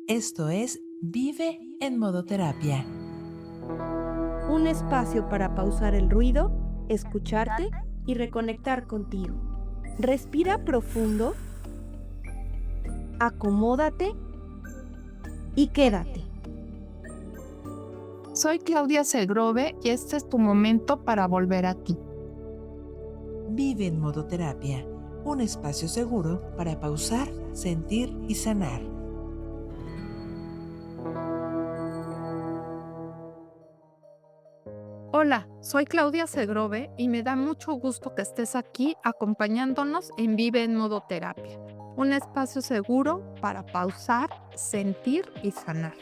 Esto es Vive en Modo Terapia. Un espacio para pausar el ruido, escucharte y reconectar contigo. Respira profundo, acomódate y quédate. Soy Claudia Segrove y este es tu momento para volver a ti. Vive en Modo Terapia, un espacio seguro para pausar, sentir y sanar. Hola, soy Claudia Segrove y me da mucho gusto que estés aquí acompañándonos en Vive en Modo Terapia, un espacio seguro para pausar, sentir y sanar.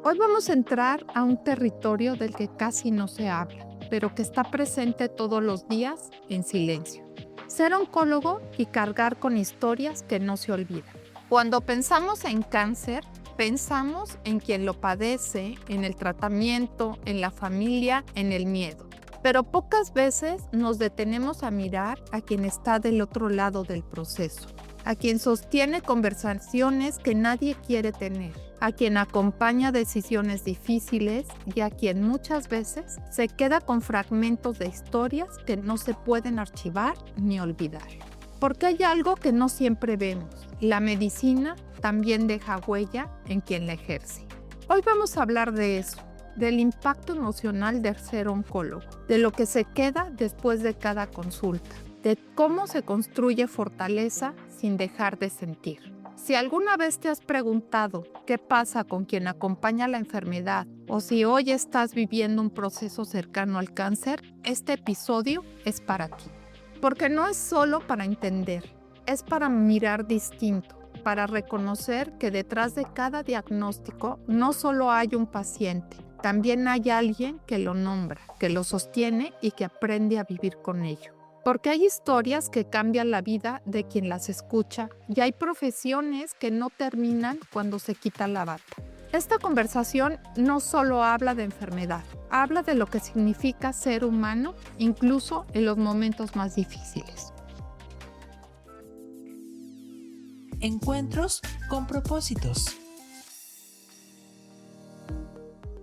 Hoy vamos a entrar a un territorio del que casi no se habla, pero que está presente todos los días en silencio. Ser oncólogo y cargar con historias que no se olvidan. Cuando pensamos en cáncer, pensamos en quien lo padece, en el tratamiento, en la familia, en el miedo. Pero pocas veces nos detenemos a mirar a quien está del otro lado del proceso, a quien sostiene conversaciones que nadie quiere tener, a quien acompaña decisiones difíciles y a quien muchas veces se queda con fragmentos de historias que no se pueden archivar ni olvidar. Porque hay algo que no siempre vemos. La medicina también deja huella en quien la ejerce. Hoy vamos a hablar de eso, del impacto emocional de ser oncólogo, de lo que se queda después de cada consulta, de cómo se construye fortaleza sin dejar de sentir. Si alguna vez te has preguntado qué pasa con quien acompaña la enfermedad o si hoy estás viviendo un proceso cercano al cáncer, este episodio es para ti. Porque no es solo para entender, es para mirar distinto, para reconocer que detrás de cada diagnóstico no solo hay un paciente, también hay alguien que lo nombra, que lo sostiene y que aprende a vivir con ello. Porque hay historias que cambian la vida de quien las escucha y hay profesiones que no terminan cuando se quita la bata. Esta conversación no solo habla de enfermedad, habla de lo que significa ser humano, incluso en los momentos más difíciles. Encuentros con propósitos.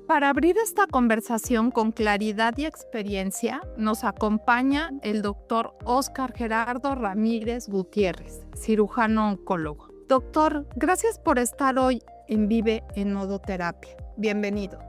Para abrir esta conversación con claridad y experiencia, nos acompaña el doctor Óscar Gerardo Ramírez Gutiérrez, cirujano oncólogo. Doctor, gracias por estar hoy en Vive en Modo Terapia. Bienvenido.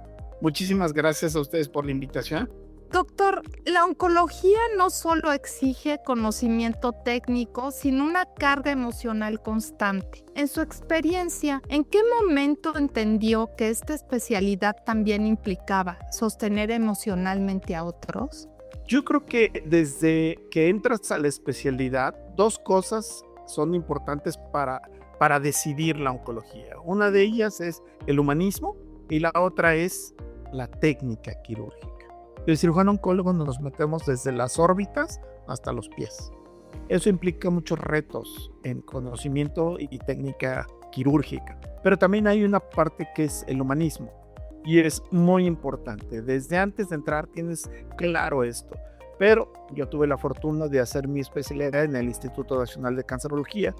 Muchísimas gracias a ustedes por la invitación. Doctor, la oncología no solo exige conocimiento técnico, sino una carga emocional constante. En su experiencia, ¿en qué momento entendió que esta especialidad también implicaba sostener emocionalmente a otros? Yo creo que desde que entras a la especialidad, dos cosas son importantes para decidir la oncología. Una de ellas es el humanismo y la otra es la técnica quirúrgica. El cirujano oncólogo nos metemos desde las órbitas hasta los pies. Eso implica muchos retos en conocimiento y técnica quirúrgica. Pero también hay una parte que es el humanismo y es muy importante. Desde antes de entrar tienes claro esto. Pero yo tuve la fortuna de hacer mi especialidad en el Instituto Nacional de Cancerología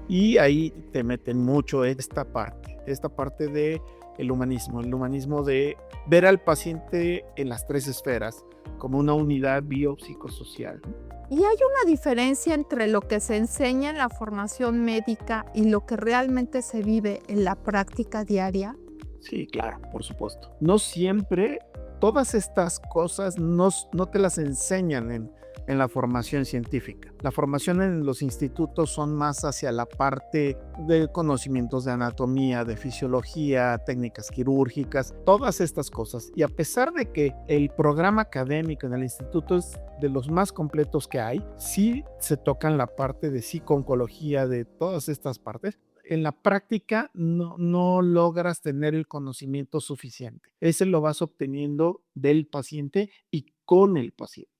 y ahí te meten mucho esta parte de el humanismo de ver al paciente en las tres esferas como una unidad biopsicosocial. ¿Y hay una diferencia entre lo que se enseña en la formación médica y lo que realmente se vive en la práctica diaria? Sí, claro, por supuesto. No siempre todas estas cosas no te las enseñan en la formación científica. La formación en los institutos son más hacia la parte de conocimientos de anatomía, de fisiología, técnicas quirúrgicas, todas estas cosas. Y a pesar de que el programa académico en el instituto es de los más completos que hay, sí se tocan la parte de psico-oncología, de todas estas partes. En la práctica no logras tener el conocimiento suficiente. Ese lo vas obteniendo del paciente y con el paciente.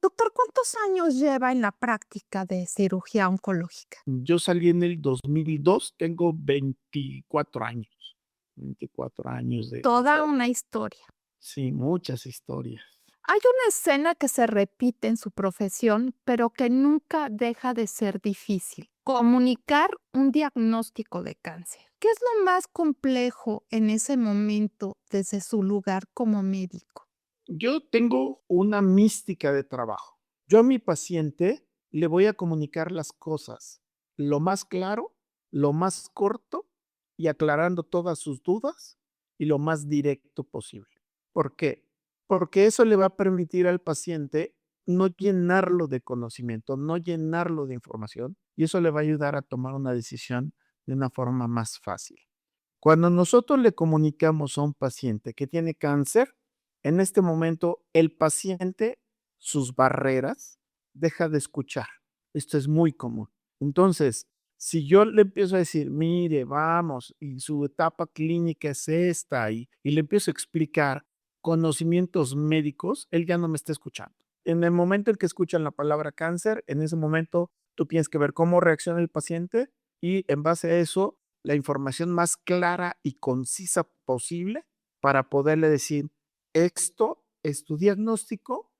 Doctor, ¿cuántos años lleva en la práctica de cirugía oncológica? Yo salí en el 2002, tengo 24 años. 24 años de... Toda una historia. Sí, muchas historias. Hay una escena que se repite en su profesión, pero que nunca deja de ser difícil. Comunicar un diagnóstico de cáncer. ¿Qué es lo más complejo en ese momento desde su lugar como médico? Yo tengo una mística de trabajo. Yo a mi paciente le voy a comunicar las cosas lo más claro, lo más corto y aclarando todas sus dudas y lo más directo posible. ¿Por qué? Porque eso le va a permitir al paciente no llenarlo de conocimiento, no llenarlo de información, y eso le va a ayudar a tomar una decisión de una forma más fácil. Cuando nosotros le comunicamos a un paciente que tiene cáncer, en este momento el paciente, sus barreras, deja de escuchar. Esto es muy común. Entonces, si yo le empiezo a decir, mire, vamos, y su etapa clínica es esta, y le empiezo a explicar conocimientos médicos, él ya no me está escuchando. En el momento en que escuchan la palabra cáncer, en ese momento tú tienes que ver cómo reacciona el paciente y en base a eso la información más clara y concisa posible para poderle decir, esto es tu diagnóstico,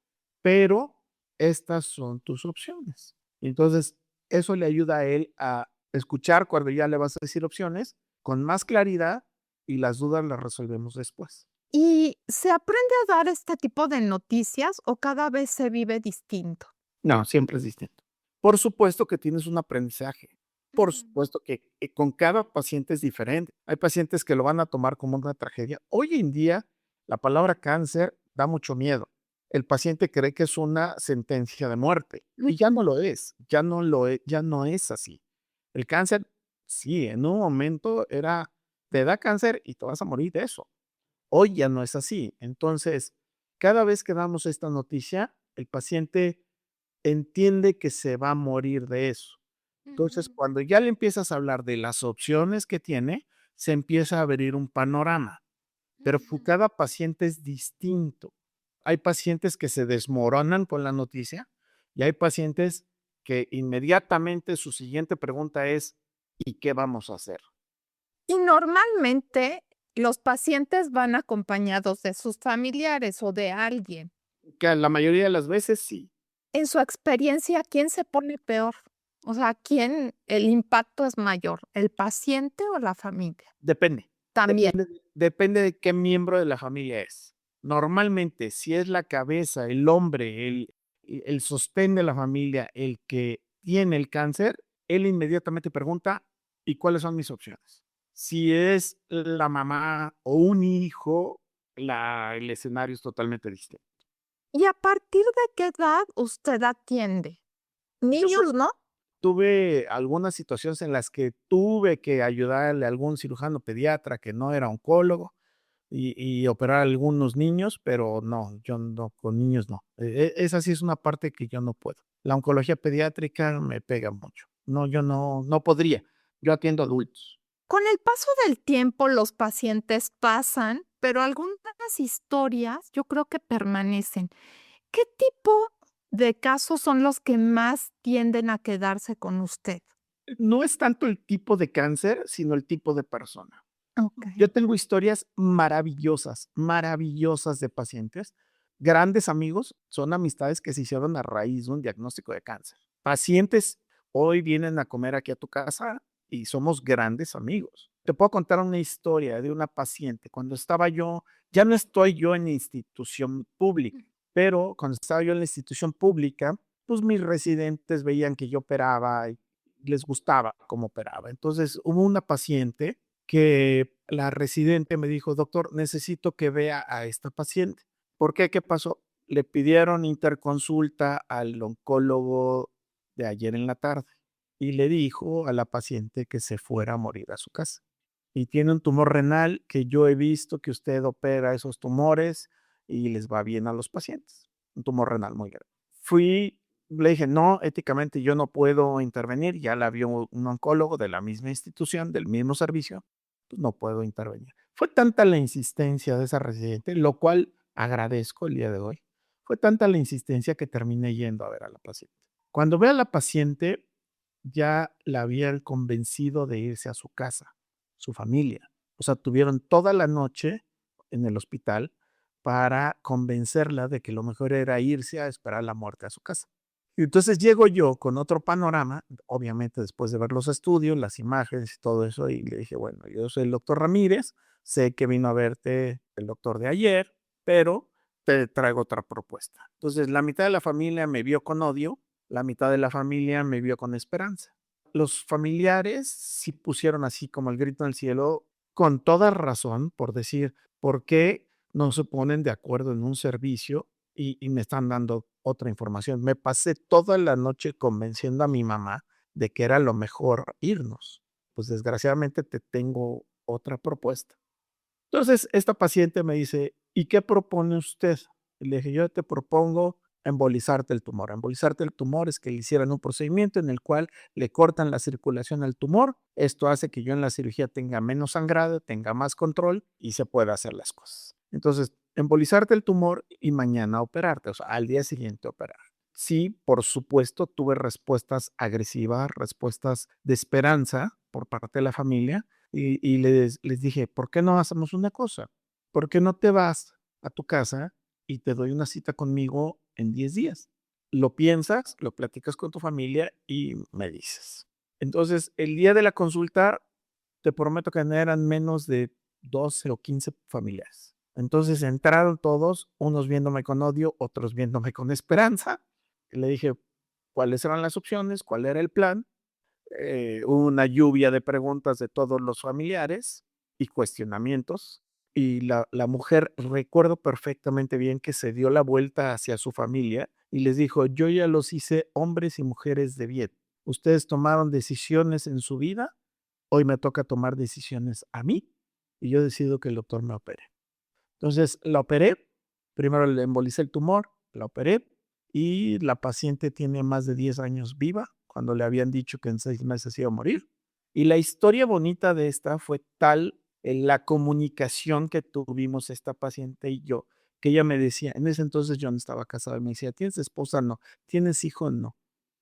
pero estas son tus opciones. Entonces, eso le ayuda a él a escuchar cuando ya le vas a decir opciones con más claridad y las dudas las resolvemos después. ¿Y se aprende a dar este tipo de noticias o cada vez se vive distinto? No, siempre es distinto. Por supuesto que tienes un aprendizaje. Por supuesto que con cada paciente es diferente. Hay pacientes que lo van a tomar como una tragedia. Hoy en día, la palabra cáncer da mucho miedo. El paciente cree que es una sentencia de muerte y ya no lo es, ya no es así. El cáncer, sí, en un momento era, te da cáncer y te vas a morir de eso. Hoy ya no es así. Entonces, cada vez que damos esta noticia, el paciente entiende que se va a morir de eso. Entonces, Ujú. cuando ya le empiezas a hablar de las opciones que tiene, se empieza a abrir un panorama, pero Ujú. cada paciente es distinto. Hay pacientes que se desmoronan con la noticia y hay pacientes que inmediatamente su siguiente pregunta es, ¿y qué vamos a hacer? Y normalmente los pacientes van acompañados de sus familiares o de alguien. Que la mayoría de las veces sí, En su experiencia, ¿quién se pone peor? O sea, ¿quién el impacto es mayor, el paciente o la familia? depende. También. Depende de qué miembro de la familia es. Normalmente, si es la cabeza, el hombre, el sostén de la familia, el que tiene el cáncer, él inmediatamente pregunta, ¿y cuáles son mis opciones? Si es la mamá o un hijo, el escenario es totalmente distinto. ¿Y a partir de qué edad usted atiende? Yo Niños, ¿no? tuve algunas situaciones en las que tuve que ayudarle a algún cirujano pediatra que no era oncólogo, y operar a algunos niños, pero no, yo no, con niños no. Esa sí es una parte que yo no puedo. La oncología pediátrica me pega mucho. No, yo no podría. Yo atiendo adultos. Con el paso del tiempo, los pacientes pasan, pero algunas historias yo creo que permanecen. ¿Qué tipo de casos son los que más tienden a quedarse con usted? No es tanto el tipo de cáncer, sino el tipo de persona. Okey. Yo tengo historias maravillosas, maravillosas de pacientes, grandes amigos, son amistades que se hicieron a raíz de un diagnóstico de cáncer. Pacientes hoy vienen a comer aquí a tu casa y somos grandes amigos. Te puedo contar una historia de una paciente. Cuando estaba yo, ya no estoy yo en institución pública, pero cuando estaba yo en la institución pública, pues mis residentes veían que yo operaba y les gustaba cómo operaba. Entonces hubo una paciente que la residente me dijo, doctor, necesito que vea a esta paciente. ¿Por qué? ¿Qué pasó? Le pidieron interconsulta al oncólogo de ayer en la tarde y le dijo a la paciente que se fuera a morir a su casa. Y tiene un tumor renal que yo he visto que usted opera esos tumores y les va bien a los pacientes. Un tumor renal muy grande. Fui, le dije, no, éticamente yo no puedo intervenir, ya la vio un oncólogo de la misma institución, del mismo servicio, pues no puedo intervenir. Fue tanta la insistencia de esa residente, lo cual agradezco el día de hoy. Fue tanta la insistencia que terminé yendo a ver a la paciente. Cuando ve a la paciente, ya la habían convencido de irse a su casa, su familia. O sea, tuvieron toda la noche en el hospital para convencerla de que lo mejor era irse a esperar la muerte a su casa. Y entonces llego yo con otro panorama, obviamente después de ver los estudios, las imágenes y todo eso, y le dije, bueno, yo soy el doctor Ramírez, sé que vino a verte el doctor de ayer, pero te traigo otra propuesta. Entonces, la mitad de la familia me vio con odio, la mitad de la familia me vio con esperanza. Los familiares sí pusieron así como el grito en el cielo, con toda razón, por decir, ¿por qué no se ponen de acuerdo en un servicio y me están dando otra información? Me pasé toda la noche convenciendo a mi mamá de que era lo mejor irnos. Pues desgraciadamente te tengo otra propuesta. Entonces, esta paciente me dice, ¿y qué propone usted? Y le dije, yo te propongo embolizarte el tumor. Embolizarte el tumor es que le hicieran un procedimiento en el cual le cortan la circulación al tumor. Esto hace que yo en la cirugía tenga menos sangrado, tenga más control y se pueda hacer las cosas. Entonces, embolizarte el tumor y mañana operarte, o sea, al día siguiente operar. Sí, por supuesto, tuve respuestas agresivas, respuestas de esperanza por parte de la familia, y les dije, ¿por qué no hacemos una cosa? ¿Por qué no te vas a tu casa y te doy una cita conmigo en 10 días? Lo piensas, lo platicas con tu familia y me dices. Entonces, el día de la consulta, te prometo que no eran menos de 12 o 15 familiares. Entonces entraron todos, unos viéndome con odio, otros viéndome con esperanza. Y le dije, ¿cuáles eran las opciones? ¿Cuál era el plan? Hubo una lluvia de preguntas de todos los familiares y cuestionamientos. Y la mujer, recuerdo perfectamente bien que se dio la vuelta hacia su familia y les dijo, yo ya los hice hombres y mujeres de bien. Ustedes tomaron decisiones en su vida, hoy me toca tomar decisiones a mí y yo decido que el doctor me opere. Entonces la operé, primero le embolicé el tumor, la operé y la paciente tiene más de 10 años viva, cuando le habían dicho que en 6 meses iba a morir. Y la historia bonita de esta fue tal la comunicación que tuvimos esta paciente y yo, que ella me decía, en ese entonces yo no estaba casado, y me decía, ¿tienes esposa? No. ¿Tienes hijo? No.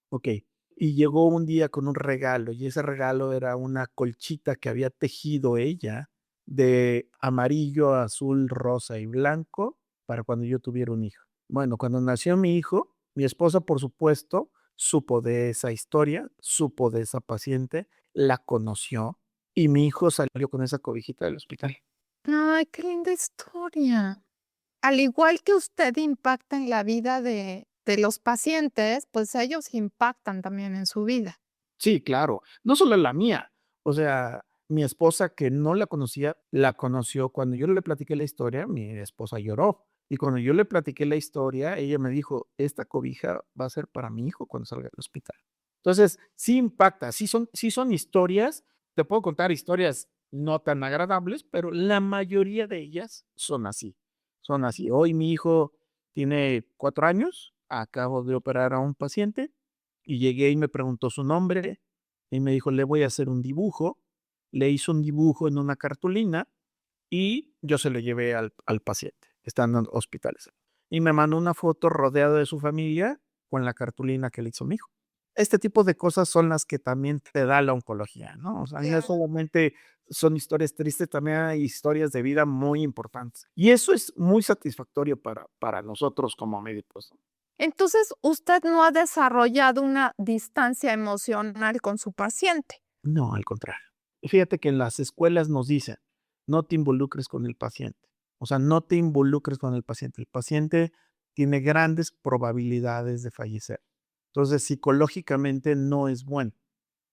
Ok. Y llegó un día con un regalo, y ese regalo era una colchita que había tejido ella de amarillo, azul, rosa y blanco para cuando yo tuviera un hijo. Bueno, cuando nació mi hijo, mi esposa, por supuesto, supo de esa historia, supo de esa paciente, la conoció y mi hijo salió con esa cobijita del hospital. Ay, qué linda historia. Al igual que usted impacta en la vida de los pacientes, pues ellos impactan también en su vida. Sí, claro, no solo la mía, o sea, mi esposa que no la conocía, la conoció. Cuando yo le platiqué la historia, mi esposa lloró. Y cuando yo le platiqué la historia, ella me dijo, esta cobija va a ser para mi hijo cuando salga del hospital. Entonces, sí impacta, sí son historias, te puedo contar historias no tan agradables, pero la mayoría de ellas son así, son así. Hoy mi hijo tiene 4 años, acabo de operar a un paciente y llegué y me preguntó su nombre y me dijo, le voy a hacer un dibujo. Le hizo un dibujo en una cartulina y yo se lo llevé al paciente, estando en hospitales. Y me mandó una foto rodeado de su familia con la cartulina que le hizo mi hijo. Este tipo de cosas son las que también te da la oncología, ¿no? O sea, no Claro. solamente son historias tristes, también hay historias de vida muy importantes. Y eso es muy satisfactorio para nosotros como médicos, ¿no? Entonces, usted no ha desarrollado una distancia emocional con su paciente. No, al contrario. Fíjate que en las escuelas nos dicen, no te involucres con el paciente. O sea, no te involucres con el paciente. El paciente tiene grandes probabilidades de fallecer. Entonces, psicológicamente no es bueno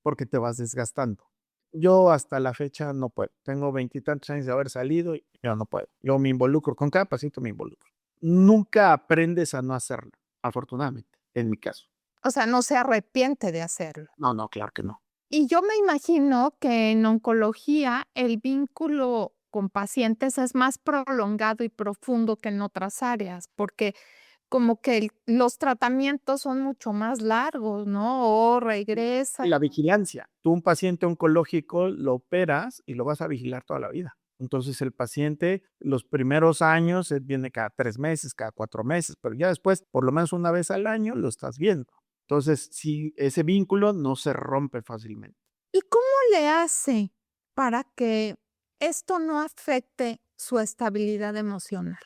porque te vas desgastando. Yo hasta la fecha no puedo. Tengo 20 y tantos años de haber salido y yo no puedo. Yo me involucro, con cada paciente me involucro. Nunca aprendes a no hacerlo, afortunadamente, en mi caso. O sea, no se arrepiente de hacerlo. No, no, claro que no. Y yo me imagino que en oncología el vínculo con pacientes es más prolongado y profundo que en otras áreas, porque como que los tratamientos son mucho más largos, ¿no? O regresa. La vigilancia. Tú un paciente oncológico lo operas y lo vas a vigilar toda la vida. Entonces el paciente, los primeros años, viene cada 3 meses, cada 4 meses, pero ya después, por lo menos una vez al año, lo estás viendo. Entonces, sí, ese vínculo no se rompe fácilmente. ¿Y cómo le hace para que esto no afecte su estabilidad emocional?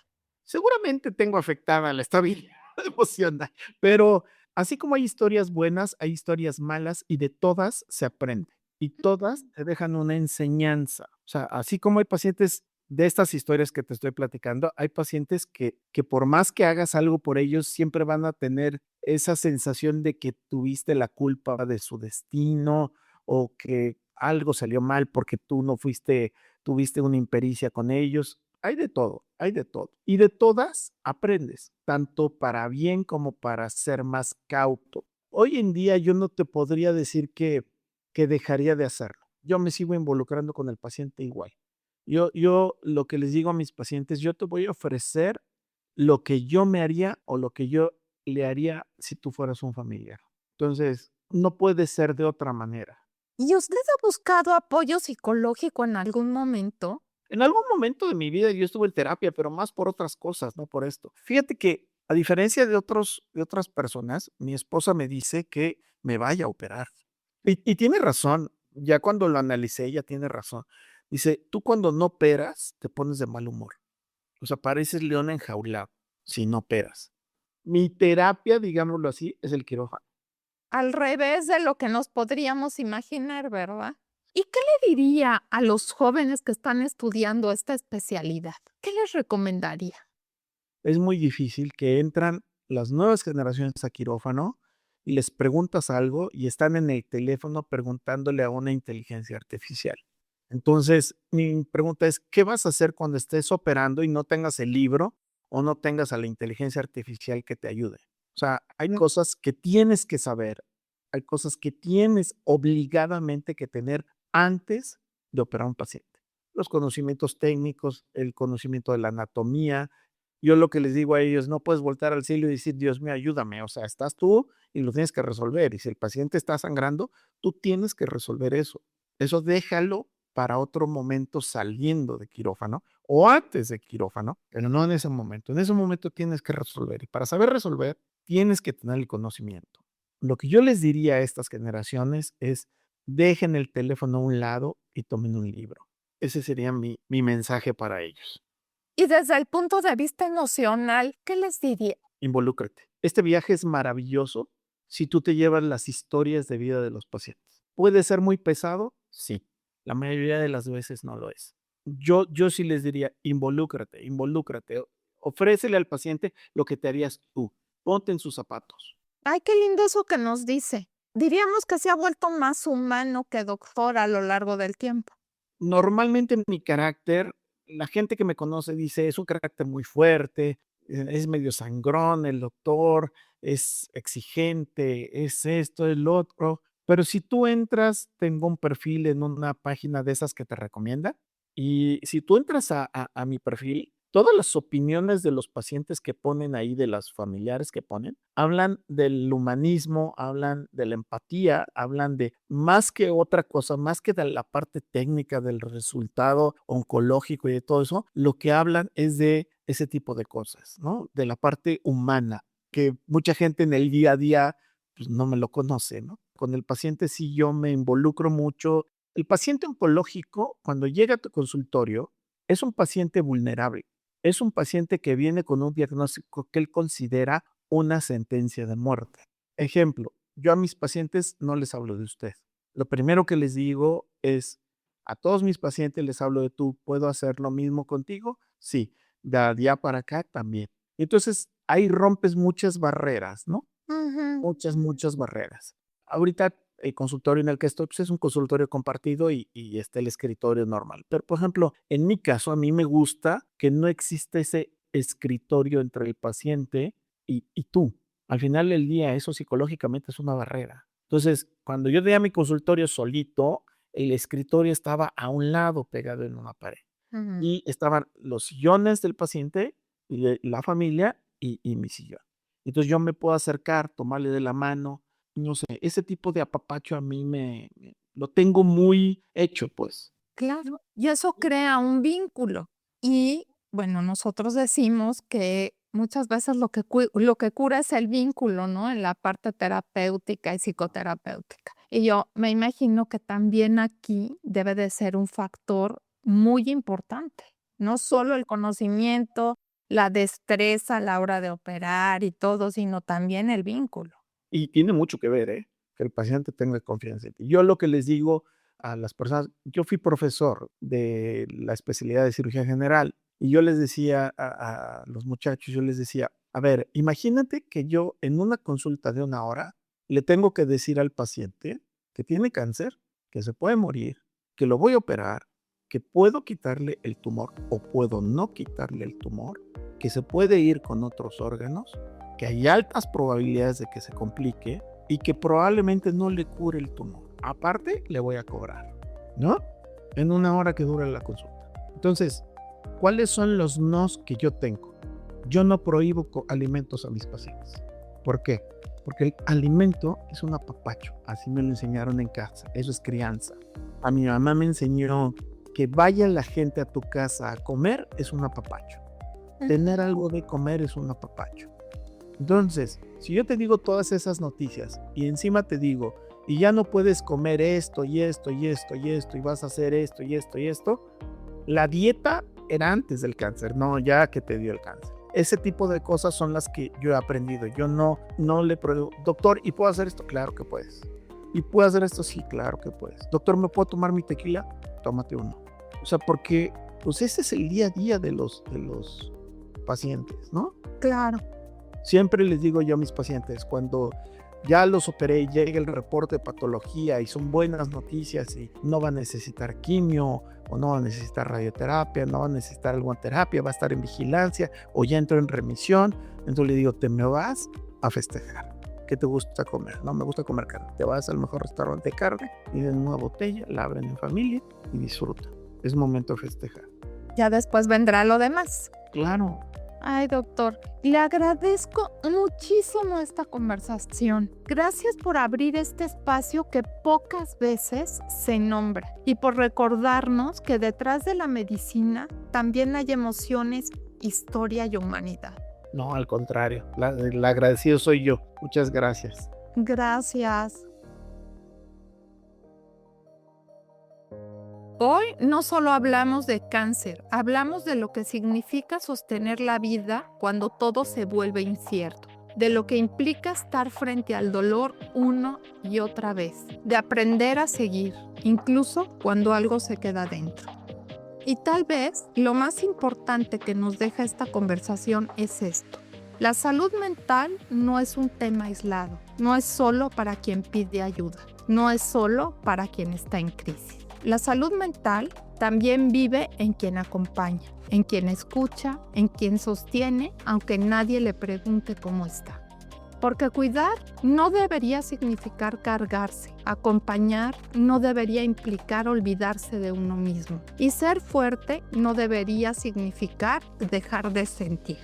Seguramente tengo afectada la estabilidad emocional, pero Así como hay historias buenas, hay historias malas y de todas se aprende y todas te dejan una enseñanza. O sea, así como hay pacientes de estas historias que te estoy platicando, hay pacientes que por más que hagas algo por ellos, siempre van a tener esa sensación de que tuviste la culpa de su destino o que algo salió mal porque tú no fuiste, tuviste una impericia con ellos. Hay de todo, hay de todo. Y de todas aprendes, tanto para bien como para ser más cauto. Hoy en día yo no te podría decir que dejaría de hacerlo. Yo me sigo involucrando con el paciente igual. Yo lo que les digo a mis pacientes, yo te voy a ofrecer lo que yo me haría o lo que yo le haría si tú fueras un familiar. Entonces, no puede ser de otra manera. ¿Y usted ha buscado apoyo psicológico en algún momento? En algún momento de mi vida yo estuve en terapia, pero más por otras cosas, no por esto. Fíjate que, a diferencia de otras personas, mi esposa me dice que me vaya a operar. Y tiene razón, ya cuando lo analicé, ella tiene razón. Dice, tú cuando no operas, te pones de mal humor. O sea, pareces león enjaulado si no operas. Mi terapia, digámoslo así, es el quirófano. Al revés de lo que nos podríamos imaginar, ¿verdad? ¿Y qué le diría a los jóvenes que están estudiando esta especialidad? ¿Qué les recomendaría? Es muy difícil que entran las nuevas generaciones a quirófano y les preguntas algo y están en el teléfono preguntándole a una inteligencia artificial. Entonces, mi pregunta es, ¿qué vas a hacer cuando estés operando y no tengas el libro o no tengas a la inteligencia artificial que te ayude? O sea, hay cosas que tienes que saber, hay cosas que tienes obligadamente que tener antes de operar a un paciente. Los conocimientos técnicos, el conocimiento de la anatomía. Yo lo que les digo a ellos, no puedes voltar al cielo y decir, Dios mío, ayúdame. O sea, estás tú y lo tienes que resolver. Y si el paciente está sangrando, tú tienes que resolver eso. Eso déjalo para otro momento saliendo de quirófano o antes de quirófano, pero no en ese momento. En ese momento tienes que resolver. Y para saber resolver, tienes que tener el conocimiento. Lo que yo les diría a estas generaciones es, dejen el teléfono a un lado y tomen un libro. Ese sería mi mensaje para ellos. Y desde el punto de vista emocional, ¿qué les diría? Involúcrate. Este viaje es maravilloso si tú te llevas las historias de vida de los pacientes. ¿Puede ser muy pesado? Sí. La mayoría de las veces no lo es. Yo sí les diría, involúcrate, involúcrate. Ofrécele al paciente lo que te harías tú. Ponte en sus zapatos. Ay, qué lindo eso que nos dice. Diríamos que se ha vuelto más humano que doctor a lo largo del tiempo. Normalmente mi carácter, la gente que me conoce dice, es un carácter muy fuerte, es medio sangrón el doctor, es exigente, es esto, el otro. Pero si tú entras, tengo un perfil en una página de esas que te recomienda. Y si tú entras a mi perfil, todas las opiniones de los pacientes que ponen ahí, de las familiares que ponen, hablan del humanismo, hablan de la empatía, hablan de más que otra cosa, más que de la parte técnica del resultado oncológico y de todo eso, lo que hablan es de ese tipo de cosas, ¿no? De la parte humana, que mucha gente en el día a día pues, no me lo conoce, ¿no? Con el paciente sí yo me involucro mucho. El paciente oncológico, cuando llega a tu consultorio, es un paciente vulnerable. Es un paciente que viene con un diagnóstico que él considera una sentencia de muerte. Ejemplo, yo a mis pacientes no les hablo de usted. Lo primero que les digo es, a todos mis pacientes les hablo de tú, ¿puedo hacer lo mismo contigo? Sí, de allá para acá también. Entonces, ahí rompes muchas barreras, ¿no? Ujú. Muchas barreras. Ahorita el consultorio en el que estoy, pues, es un consultorio compartido y está el escritorio normal. Pero, por ejemplo, en mi caso, a mí me gusta que no exista ese escritorio entre el paciente y tú. Al final del día, eso psicológicamente es una barrera. Entonces, cuando yo tenía mi consultorio solito, el escritorio estaba a un lado pegado en una pared Ujú. y estaban los sillones del paciente y de la familia y mi sillón. Entonces yo me puedo acercar, tomarle de la mano, no sé, ese tipo de apapacho a mí lo tengo muy hecho, pues. Claro, y eso crea un vínculo. Y bueno, nosotros decimos que muchas veces lo que cura es el vínculo, ¿no? En la parte terapéutica y psicoterapéutica. Y yo me imagino que también aquí debe de ser un factor muy importante, no solo el conocimiento, la destreza a la hora de operar y todo, sino también el vínculo. Y tiene mucho que ver, que el paciente tenga confianza en ti. Yo lo que les digo a las personas, yo fui profesor de la especialidad de cirugía general y yo les decía a los muchachos, yo les decía, a ver, imagínate que yo en una consulta de 1 hora le tengo que decir al paciente que tiene cáncer, que se puede morir, que lo voy a operar, que puedo quitarle el tumor o puedo no quitarle el tumor, que se puede ir con otros órganos, que hay altas probabilidades de que se complique y que probablemente no le cure el tumor. Aparte, le voy a cobrar, ¿no? En 1 hora que dura la consulta. Entonces, ¿cuáles son los nos que yo tengo? Yo no prohíbo alimentos a mis pacientes. ¿Por qué? Porque el alimento es un apapacho. Así me lo enseñaron en casa. Eso es crianza. A mi mamá me enseñó que vaya la gente a tu casa a comer es un apapacho. Tener algo de comer es un apapacho. Entonces, si yo te digo todas esas noticias y encima te digo, y ya no puedes comer esto y esto y esto y esto y vas a hacer esto y esto y esto, la dieta era antes del cáncer, no ya que te dio el cáncer. Ese tipo de cosas son las que yo he aprendido. Yo no le pregunto, doctor, ¿y puedo hacer esto? Claro que puedes. ¿Y puedo hacer esto? Sí, claro que puedes. Doctor, ¿me puedo tomar mi tequila? Tómate uno. O sea, porque pues ese es el día a día de los pacientes, ¿no? Claro. Siempre les digo yo a mis pacientes, cuando ya los operé y llega el reporte de patología y son buenas noticias y no va a necesitar quimio o no va a necesitar radioterapia, no va a necesitar alguna terapia, va a estar en vigilancia o ya entró en remisión, entonces le digo, te me vas a festejar. ¿Qué te gusta comer? No, me gusta comer carne. Te vas al mejor restaurante de carne, piden una botella, la abren en familia y disfrutan. Es momento de festejar. Ya después vendrá lo demás. Claro. Ay, doctor, le agradezco muchísimo esta conversación. Gracias por abrir este espacio que pocas veces se nombra y por recordarnos que detrás de la medicina también hay emociones, historia y humanidad. No, al contrario, el agradecido soy yo. Muchas gracias. Gracias. Hoy no solo hablamos de cáncer, hablamos de lo que significa sostener la vida cuando todo se vuelve incierto, de lo que implica estar frente al dolor una y otra vez, de aprender a seguir, incluso cuando algo se queda dentro. Y tal vez lo más importante que nos deja esta conversación es esto. La salud mental no es un tema aislado, no es solo para quien pide ayuda, no es solo para quien está en crisis. La salud mental también vive en quien acompaña, en quien escucha, en quien sostiene, aunque nadie le pregunte cómo está. Porque cuidar no debería significar cargarse, acompañar no debería implicar olvidarse de uno mismo. Y ser fuerte no debería significar dejar de sentir.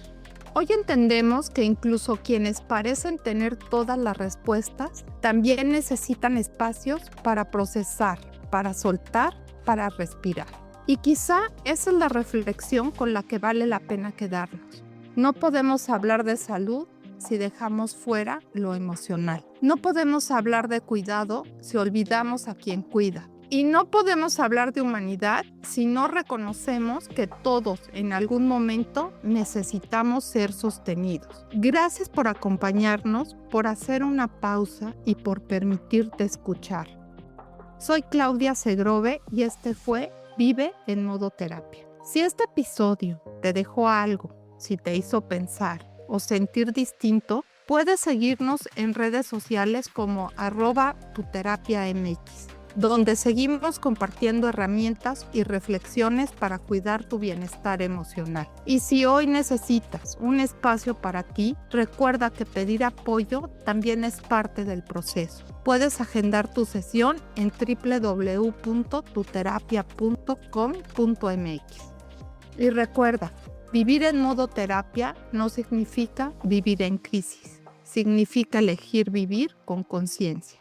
Hoy entendemos que incluso quienes parecen tener todas las respuestas también necesitan espacios para procesar, para soltar, para respirar. Y quizá esa es la reflexión con la que vale la pena quedarnos. No podemos hablar de salud si dejamos fuera lo emocional. No podemos hablar de cuidado si olvidamos a quien cuida. Y no podemos hablar de humanidad si no reconocemos que todos en algún momento necesitamos ser sostenidos. Gracias por acompañarnos, por hacer una pausa y por permitirte escuchar. Soy Claudia Segrove y este fue Vive en Modo Terapia. Si este episodio te dejó algo, si te hizo pensar o sentir distinto, puedes seguirnos en redes sociales como @tuterapiamx, donde seguimos compartiendo herramientas y reflexiones para cuidar tu bienestar emocional. Y si hoy necesitas un espacio para ti, recuerda que pedir apoyo también es parte del proceso. Puedes agendar tu sesión en www.tuterapia.com.mx. Y recuerda, vivir en modo terapia no significa vivir en crisis, significa elegir vivir con conciencia.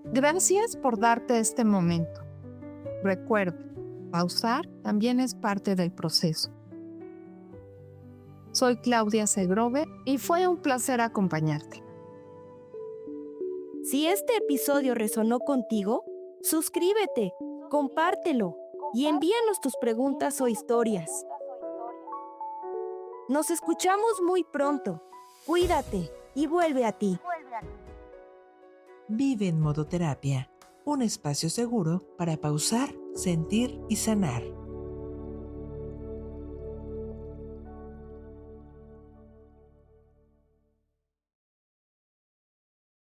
Gracias por darte este momento. Recuerda, pausar también es parte del proceso. Soy Claudia Segrove y fue un placer acompañarte. Si este episodio resonó contigo, suscríbete, compártelo y envíanos tus preguntas o historias. Nos escuchamos muy pronto. Cuídate. y vuelve a ti. Vive en modo terapia, un espacio seguro para pausar, sentir y sanar.